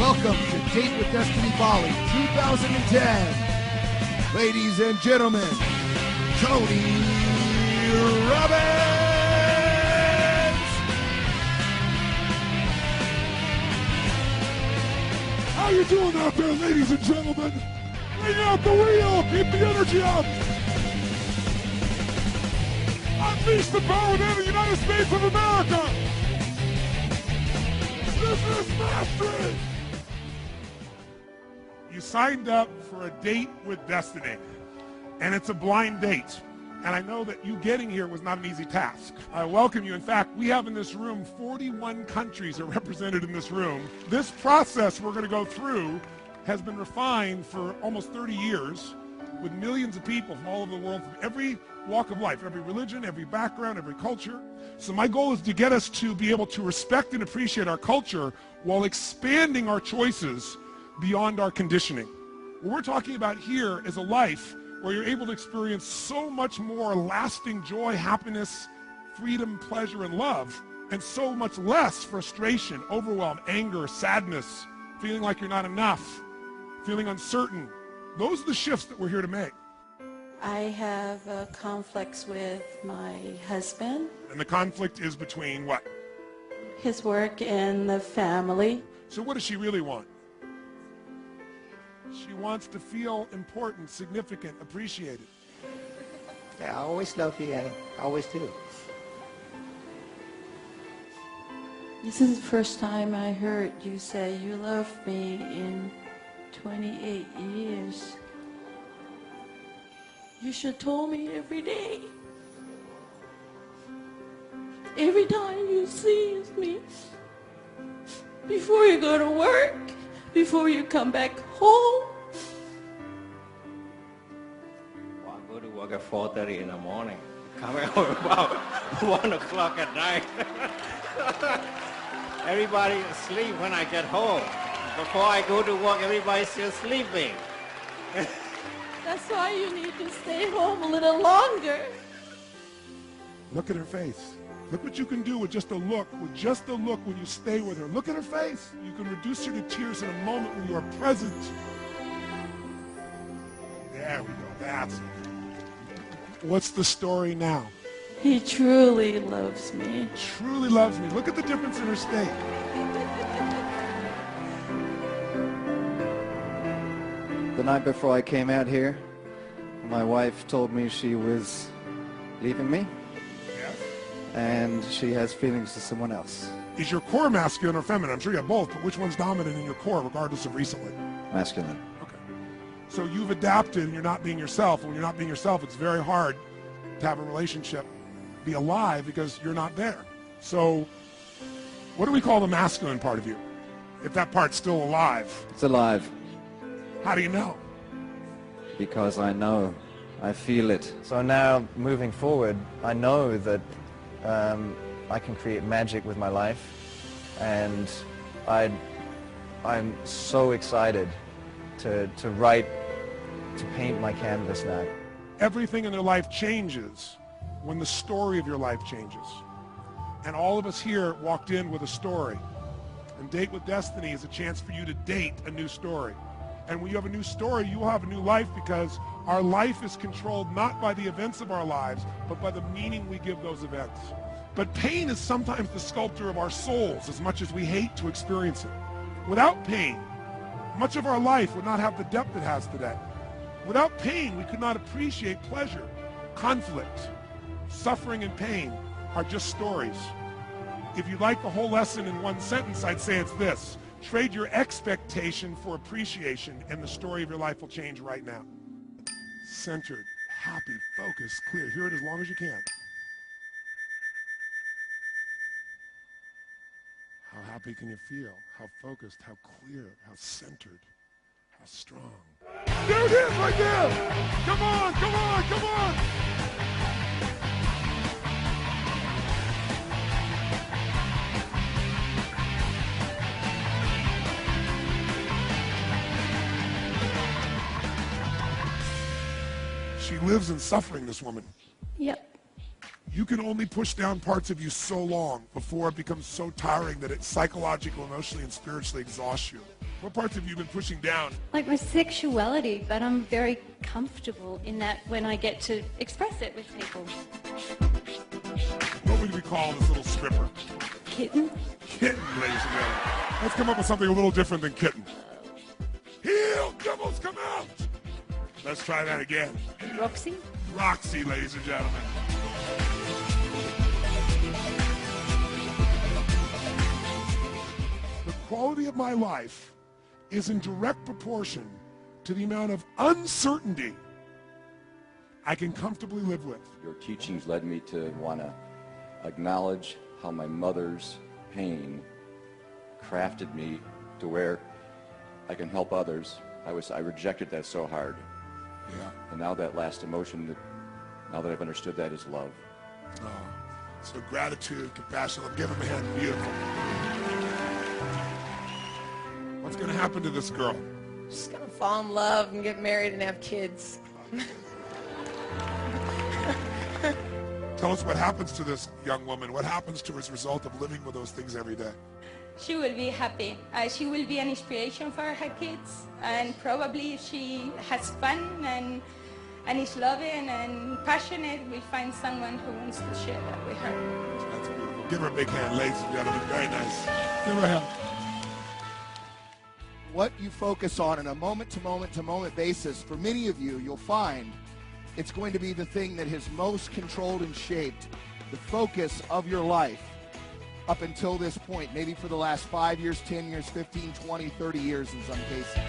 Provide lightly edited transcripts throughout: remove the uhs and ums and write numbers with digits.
Welcome to Date with Destiny Bali 2010. Ladies and gentlemen, Tony Robbins! How you doing out there, ladies and gentlemen? Bring out the wheel, keep the energy up. Unleash the power within the United States of America. Business mastery. You signed up for a date with destiny, and it's a blind date. And I know that you getting here was not an easy task. I welcome you. In fact, we have in this room 41 countries are represented in this room. This process we're going to go through has been refined for almost 30 years with millions of people from all over the world, from every walk of life, every religion, every background, every culture. So my goal is to get us to be able to respect and appreciate our culture while expanding our choices beyond our conditioning. What we're talking about here is a life where you're able to experience so much more lasting joy, happiness, freedom, pleasure, and love, and so much less frustration, overwhelm, anger, sadness, feeling like you're not enough, feeling uncertain. Those are the shifts that we're here to make. I have conflicts with my husband. And the conflict is between what? His work and the family. So what does she really want? She wants to feel important, significant, appreciated. Yeah, I always love you, and I always do. This is the first time I heard you say you love me in 28 years. You should told me every day. Every time you see me, before you go to work, before you come back home. Well, I go to work at 4:30 in the morning. Coming home about 1 o'clock at night. Everybody is asleep when I get home. Before I go to work, everybody's still sleeping. That's why you need to stay home a little longer. Look at her face. Look what you can do with just a look, when you stay with her. Look at her face. You can reduce her to tears in a moment when you are present. There we go, that's it. What's the story now? He truly loves me. Truly loves me. Look at the difference in her state. The night before I came out here, my wife told me she was leaving me. Yes. And she has feelings to someone else. Is your core masculine or feminine? I'm sure you have both, but which one's dominant in your core, regardless of recently? Masculine. Okay. So you've adapted and you're not being yourself. And when you're not being yourself, it's very hard to have a relationship be alive because you're not there. So what do we call the masculine part of you? If that part's still alive. It's alive. How do you know? Because I know. I feel it. So now, moving forward, I know that I can create magic with my life, and I'm so excited to write, to paint my canvas now. Everything in their life changes when the story of your life changes. And all of us here walked in with a story. And Date with Destiny is a chance for you to date a new story. And when you have a new story, you will have a new life, because our life is controlled not by the events of our lives, but by the meaning we give those events. But pain is sometimes the sculptor of our souls, as much as we hate to experience it. Without pain, much of our life would not have the depth it has today. Without pain, we could not appreciate pleasure. Conflict, suffering, and pain are just stories. If you'd like the whole lesson in one sentence, I'd say it's this: trade your expectation for appreciation, and the story of your life will change right now. Centered, happy, focused, clear. Hear it as long as you can. How happy can you feel? How focused, how clear, how centered, how strong. There it is right there! Come on, come on, come on! She lives in suffering, this woman. Yep. You can only push down parts of you so long before it becomes so tiring that it psychologically, emotionally, and spiritually exhausts you. What parts have you been pushing down? Like my sexuality, but I'm very comfortable in that when I get to express it with people. What would we call this little stripper? Kitten? Kitten, ladies and gentlemen. Let's come up with something a little different than kitten. Heel devils, come out! Let's try that again. Roxy? Roxy, ladies and gentlemen. The quality of my life is in direct proportion to the amount of uncertainty I can comfortably live with. Your teachings led me to want to acknowledge how my mother's pain crafted me to where I can help others. I rejected that so hard. Yeah. And now that last emotion, now that I've understood that, is love. Oh, so gratitude, compassion. Give him a hand. Beautiful. What's going to happen to this girl? She's going to fall in love and get married and have kids. Tell us what happens to this young woman. What happens to her as a result of living with those things every day? She will be happy. She will be an inspiration for her kids, and probably if she has fun and is loving and passionate, we'll find someone who wants to share that with her. That's beautiful. Give her a big hand, ladies and gentlemen. Very nice. Give her a hand. What you focus on a moment-to-moment basis, for many of you, you'll find it's going to be the thing that has most controlled and shaped the focus of your life up until this point, maybe for the last 5 years, 10 years, 15, 20, 30 years in some cases.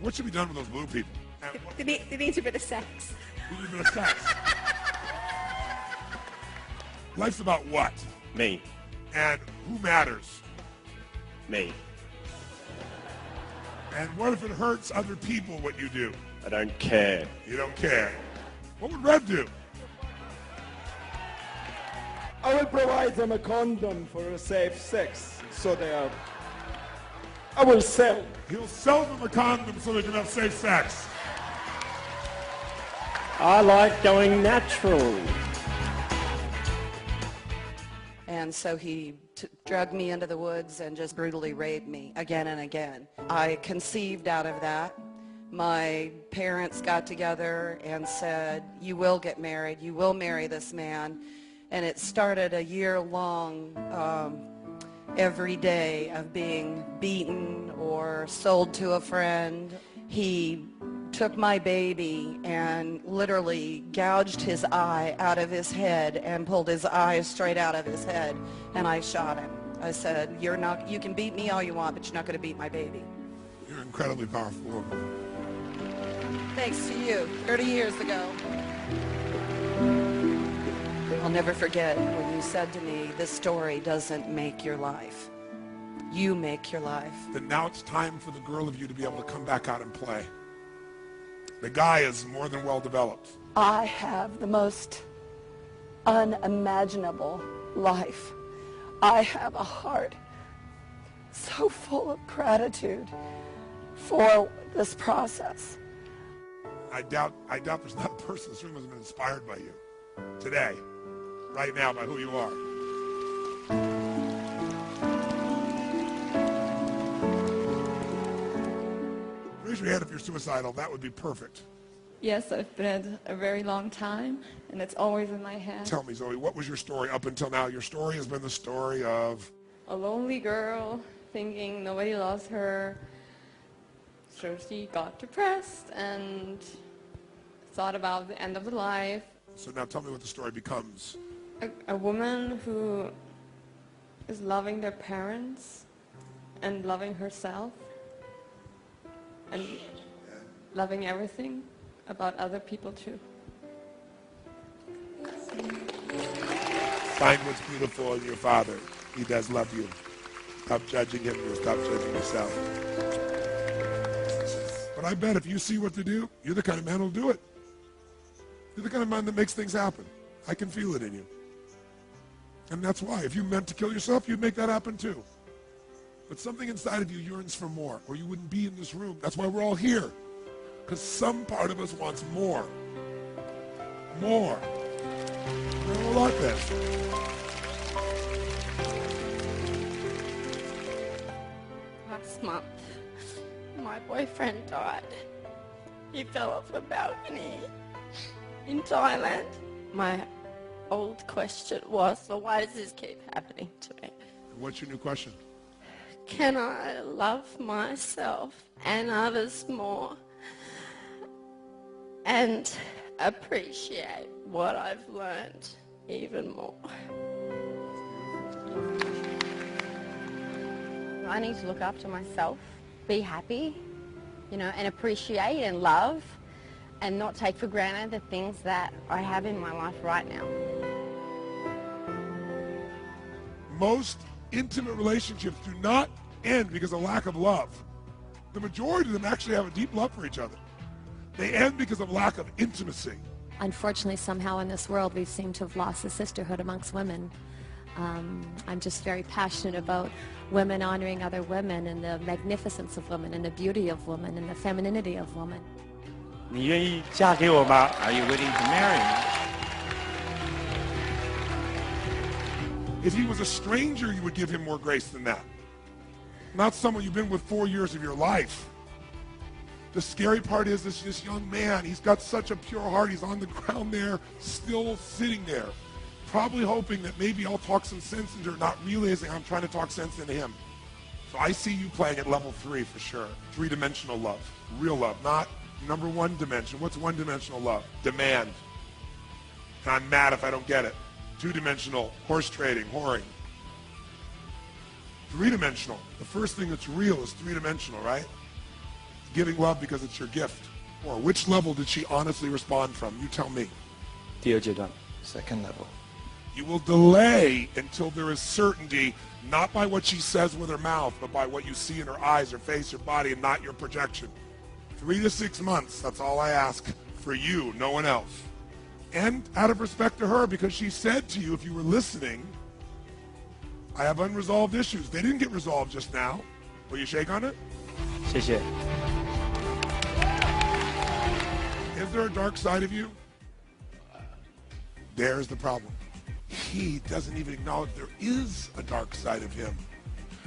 What should be done with those blue people? They need a bit of sex. We need a bit of sex. Life's about what? Me. And who matters? Me. And what if it hurts other people what you do? I don't care. You don't care. What would Red do? I will provide them a condom for a safe sex, so they are... I will sell. He'll sell them a condom so they can have safe sex. I like going natural. And so he dragged me into the woods and just brutally raped me again and again. I conceived out of that. My parents got together and said, you will get married, you will marry this man. And it started a year-long every day of being beaten or sold to a friend. He took my baby and literally gouged his eye out of his head and pulled his eye straight out of his head, and I shot him. I said, you can beat me all you want, but you're not going to beat my baby. You're an incredibly powerful woman. Thanks to you, 30 years ago. I'll never forget when you said to me, this story doesn't make your life. You make your life. Then now it's time for the girl of you to be able to come back out and play. The guy is more than well developed. I have the most unimaginable life. I have a heart so full of gratitude for this process. I doubt there's not a person in this room who's been inspired by you today, right now, by who you are. Raise your hand if you're suicidal. That would be perfect. Yes, I've been a very long time, and it's always in my head. Tell me, Zoe, what was your story up until now? Your story has been the story of... A lonely girl thinking nobody loves her. So she got depressed and thought about the end of the life. So now tell me what the story becomes. A woman who is loving their parents and loving herself and loving everything about other people too. Find what's beautiful in your father. He does love you. Stop judging him and stop judging yourself. But I bet if you see what to do, you're the kind of man who'll do it. You're the kind of man that makes things happen. I can feel it in you. And that's why. If you meant to kill yourself, you'd make that happen too. But something inside of you yearns for more, or you wouldn't be in this room. That's why we're all here. Because some part of us wants more. More. We're all like this. Last month, my boyfriend died. He fell off a balcony in Thailand. My old question was, well, why does this keep happening to me? What's your new question? Can I love myself and others more and appreciate what I've learned even more? I need to look after myself, be happy, and appreciate and love and not take for granted the things that I have in my life right now. Most intimate relationships do not end because of lack of love. The majority of them actually have a deep love for each other. They end because of lack of intimacy. Unfortunately, somehow in this world, we seem to have lost the sisterhood amongst women. I'm just very passionate about women honoring other women and the magnificence of women and the beauty of women and the femininity of women. 你愿意嫁给我吗? Are you willing to marry me? If he was a stranger, you would give him more grace than that. Not someone you've been with 4 years of your life. The scary part is this young man, he's got such a pure heart. He's on the ground there, still sitting there, probably hoping that maybe I'll talk some sense into her, not realizing I'm trying to talk sense into him. So I see you playing at level 3 for sure. 3-dimensional love, real love, not number 1 dimension. What's 1-dimensional love? Demand. And I'm mad if I don't get it. 2-dimensional, horse trading, whoring. 3-dimensional, the first thing that's real is 3-dimensional, right? Giving love because it's your gift. Or which level did she honestly respond from? You tell me. 第二阶段, second level. You will delay until there is certainty, not by what she says with her mouth, but by what you see in her eyes, her face, her body, and not your projection. 3 to 6 months, that's all I ask for you, no one else. And out of respect to her, because she said to you, if you were listening, I have unresolved issues. They didn't get resolved just now. Will you shake on it? 谢谢. Is there a dark side of you? There's the problem. He doesn't even acknowledge there is a dark side of him.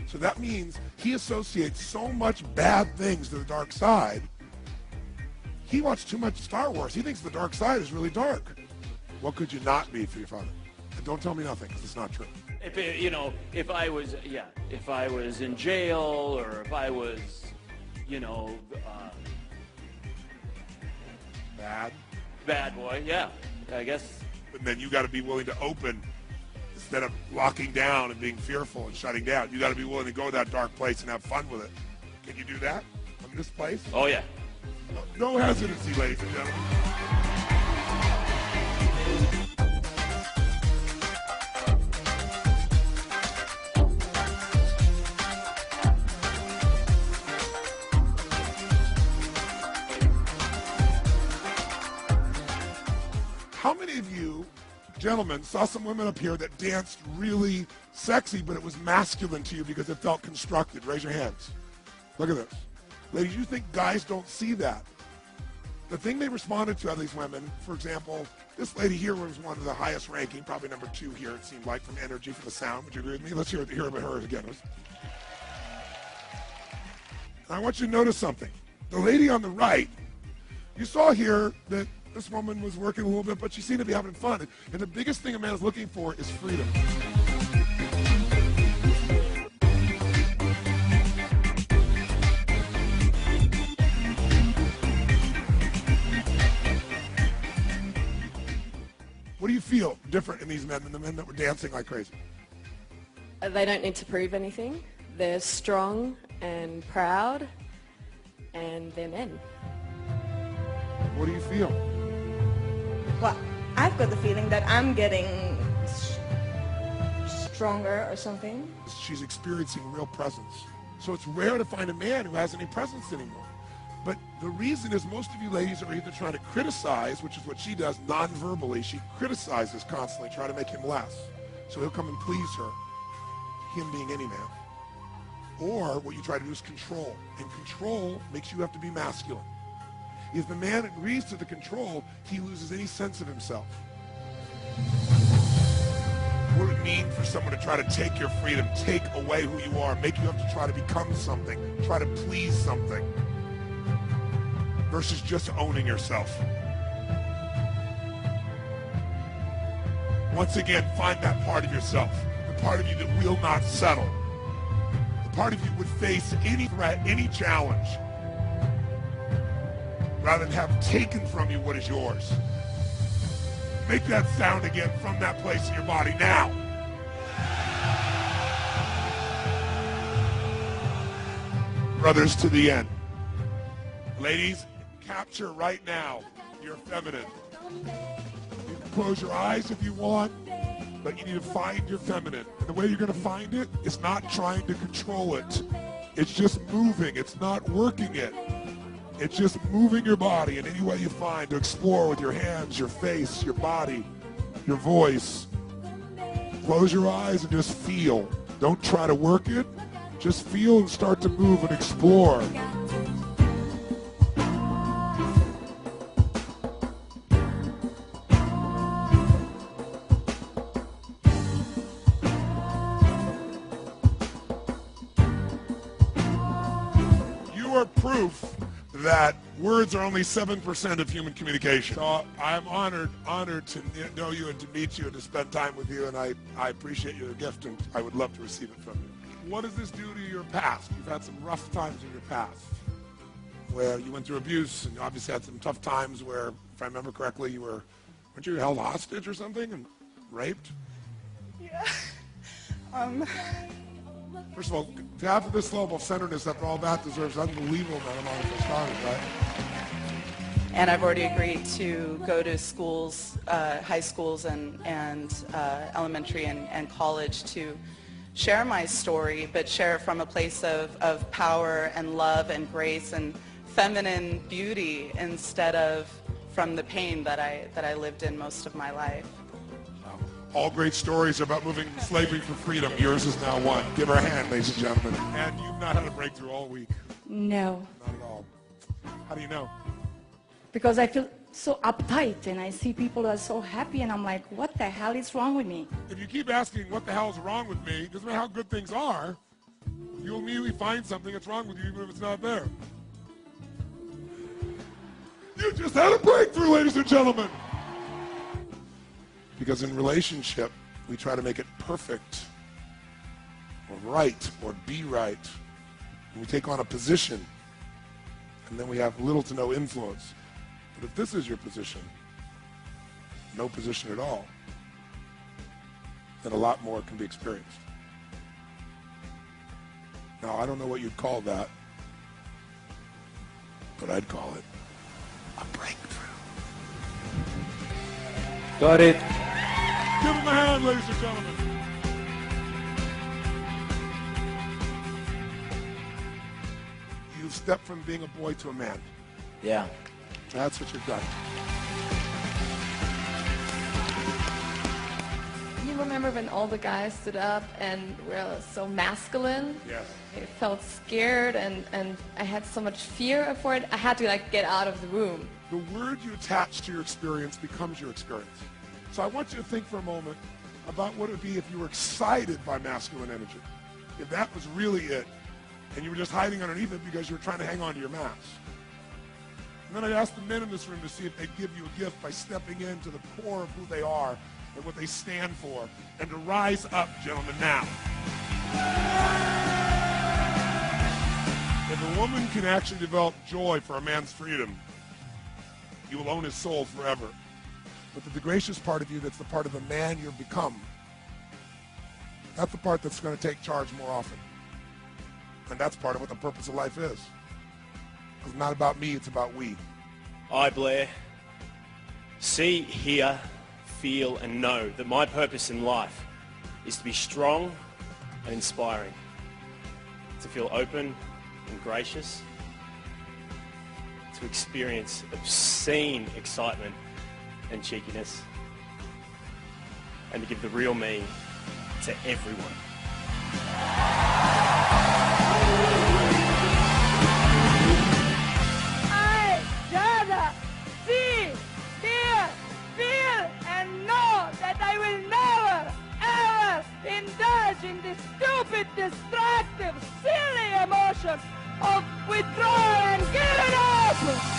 So that means he associates so much bad things to the dark side. He watched too much Star Wars. He thinks the dark side is really dark. What could you not be for your father? And don't tell me nothing, because it's not true. If it, if I was in jail, or if I was, bad boy, yeah, I guess. But then you got to be willing to open instead of locking down and being fearful and shutting down. You got to be willing to go to that dark place and have fun with it. Can you do that from this place? Oh yeah. No hesitancy, ladies and gentlemen. How many of you, gentlemen, saw some women up here that danced really sexy, but it was masculine to you because it felt constructed? Raise your hands. Look at this. Ladies, you think guys don't see that. The thing they responded to out of these women, for example, this lady here was one of the highest ranking, probably number 2 here, it seemed like, from energy, from the sound. Would you agree with me? Let's hear about her again. And I want you to notice something. The lady on the right, you saw here that this woman was working a little bit, but she seemed to be having fun. And the biggest thing a man is looking for is freedom. What do you feel different in these men than the men that were dancing like crazy? They don't need to prove anything. They're strong and proud, and they're men. What do you feel? Well, I've got the feeling that I'm getting stronger or something. She's experiencing real presence. So it's rare to find a man who has any presence anymore. But the reason is most of you ladies are either trying to criticize, which is what she does non-verbally. She criticizes constantly, try to make him less. So he'll come and please her, him being any man. Or what you try to do is control. And control makes you have to be masculine. If the man agrees to the control, he loses any sense of himself. What would it mean for someone to try to take your freedom, take away who you are, make you have to try to become something, try to please something, versus just owning yourself? Once again, find that part of yourself, the part of you that will not settle, the part of you that would face any threat, any challenge, rather than have taken from you what is yours. Make that sound again from that place in your body now. Brothers, to the end. Ladies, capture right now your feminine. You can close your eyes if you want, but you need to find your feminine. And the way you're going to find it is not trying to control it. It's just moving. It's not working it. It's just moving your body in any way you find to explore with your hands, your face, your body, your voice. Close your eyes and just feel. Don't try to work it. Just feel and start to move and explore. You are proof that words are only 7% of human communication. So I'm honored to know you and to meet you and to spend time with you, and I appreciate your gift, and I would love to receive it from you. What does this do to your past? You've had some rough times in your past where you went through abuse, and you obviously had some tough times where, if I remember correctly, weren't you held hostage or something and raped? Yeah. First of all, to have this level of centeredness after all that deserves unbelievable amount of money, right? And I've already agreed to go to schools, high schools and elementary and college to share my story, but share it from a place of power and love and grace and feminine beauty instead of from the pain that I lived in most of my life. All great stories are about moving slavery for freedom. Yours is now one. Give her a hand, ladies and gentlemen. And you've not had a breakthrough all week. No. Not at all. How do you know? Because I feel so uptight and I see people are so happy and I'm like, what the hell is wrong with me? If you keep asking what the hell is wrong with me, doesn't matter how good things are, you'll immediately find something that's wrong with you even if it's not there. You just had a breakthrough, ladies and gentlemen. Because in relationship, we try to make it perfect or right or be right. And we take on a position, and then we have little to no influence. But if this is your position, no position at all, then a lot more can be experienced. Now, I don't know what you'd call that, but I'd call it a breakthrough. Got it. Give him a hand, ladies and gentlemen. You've stepped from being a boy to a man. Yeah. That's what you've done. You remember when all the guys stood up and were so masculine? Yes. I felt scared and I had so much fear for it. I had to get out of the room. The word you attach to your experience becomes your experience. So I want you to think for a moment about what it would be if you were excited by masculine energy. If that was really it, and you were just hiding underneath it because you were trying to hang on to your mask. And then I'd ask the men in this room to see if they'd give you a gift by stepping into the core of who they are and what they stand for, and to rise up, gentlemen, now. If a woman can actually develop joy for a man's freedom, you will own his soul forever. But the gracious part of you, that's the part of the man you've become, that's the part that's going to take charge more often. And that's part of what the purpose of life is. It's not about me, it's about we. I, Blair, see, hear, feel and know that my purpose in life is to be strong and inspiring, to feel open and gracious, to experience obscene excitement and cheekiness, and to give the real me to everyone. Withdraw and give it up!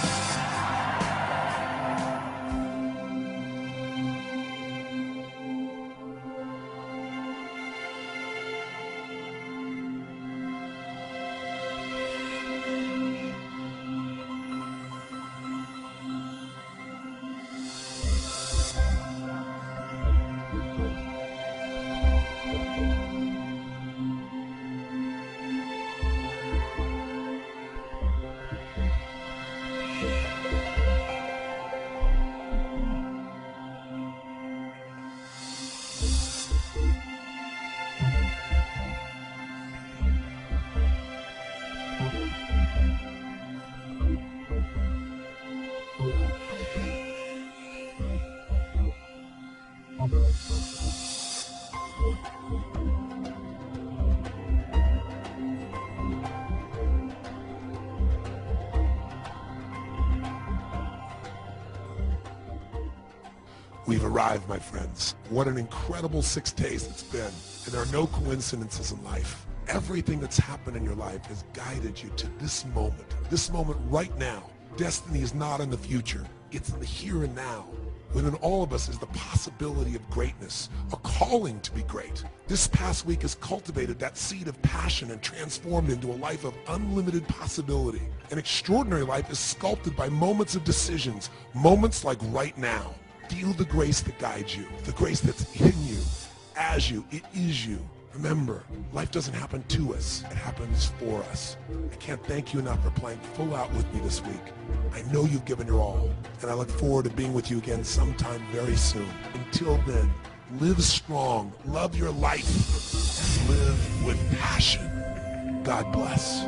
We've arrived, my friends. What an incredible 6 days it's been. And there are no coincidences in life. Everything that's happened in your life has guided you to this moment right now. Destiny is not in the future. It's in the here and now. Within all of us is the possibility of greatness, a calling to be great. This past week has cultivated that seed of passion and transformed into a life of unlimited possibility. An extraordinary life is sculpted by moments of decisions, moments like right now. Feel the grace that guides you, the grace that's in you, as you, it is you. Remember, life doesn't happen to us, it happens for us. I can't thank you enough for playing full out with me this week. I know you've given your all, and I look forward to being with you again sometime very soon. Until then, live strong, love your life, and live with passion. God bless.